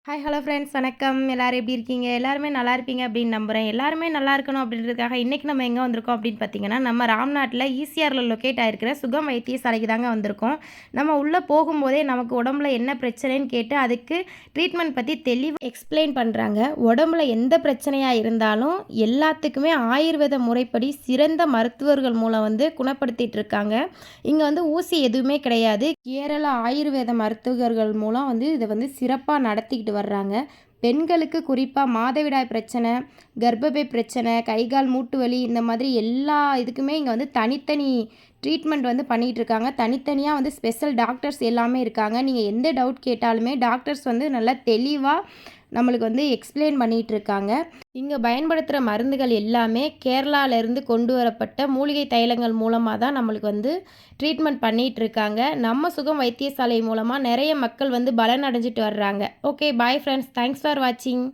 Hi hello friends வணக்கம். எல்லாரும் எப்படி இருக்கீங்க? எல்லாருமே நல்லா இருப்பீங்க அப்படின்னு நம்புறேன். எல்லாருமே நல்லா இருக்கணும் அப்படின்றதுக்காக இன்னைக்கு நம்ம எங்கே வந்திருக்கோம் அப்படின்னு பார்த்தீங்கன்னா, நம்ம ராம்நாட்ல ஈசிஆர்ல லொக்கேட் ஆயிருக்கிற சுகம் வைத்தியசாலைக்கு தாங்க வந்திருக்கோம். நம்ம உள்ளே போகும்போதே நமக்கு உடம்புல என்ன பிரச்சனைன்னு கேட்டு அதுக்கு ட்ரீட்மெண்ட் பற்றி தெளிவாக எக்ஸ்பிளைன் பண்ணுறாங்க. உடம்புல எந்த பிரச்சனையாக இருந்தாலும் எல்லாத்துக்குமே ஆயுர்வேத முறைப்படி சிறந்த மருத்துவர்கள் மூலம் குணப்படுத்திட்டு இருக்காங்க. இங்கே ஊசி எதுவுமே கிடையாது. கேரள ஆயுர்வேத மருத்துவர்கள் மூலம் இதை சிறப்பாக நடத்திக்கிட்டு வர்றாங்க. பெண்களுக்கு குறிப்பாக மாதவிடாய் பிரச்சனை, கர்ப்பப்பை பிரச்சனை, கை கால் மூட்டு வலி இந்த மாதிரி எல்லா இதுக்குமே இங்கே தனித்தனி ட்ரீட்மெண்ட் பண்ணிகிட்டு இருக்காங்க. தனித்தனியாக ஸ்பெஷல் டாக்டர்ஸ் எல்லாமே இருக்காங்க. நீங்கள் எந்த டவுட் கேட்டாலுமே டாக்டர்ஸ் நல்லா தெளிவாக நம்மளுக்கு எக்ஸ்பிளைன் பண்ணிகிட்டு இருக்காங்க. இங்கே பயன்படுத்துகிற மருந்துகள் எல்லாமே கேரளாவிலேருந்து கொண்டு வரப்பட்ட மூலிகை தைலங்கள் மூலமாக தான் நம்மளுக்கு ட்ரீட்மெண்ட் பண்ணிகிட்டு இருக்காங்க. நம்ம சுகம் வைத்தியசாலை மூலமாக நிறைய மக்கள் பலன் அடைஞ்சிட்டு வர்றாங்க. Okay bye friends, thanks for வாட்சிங்.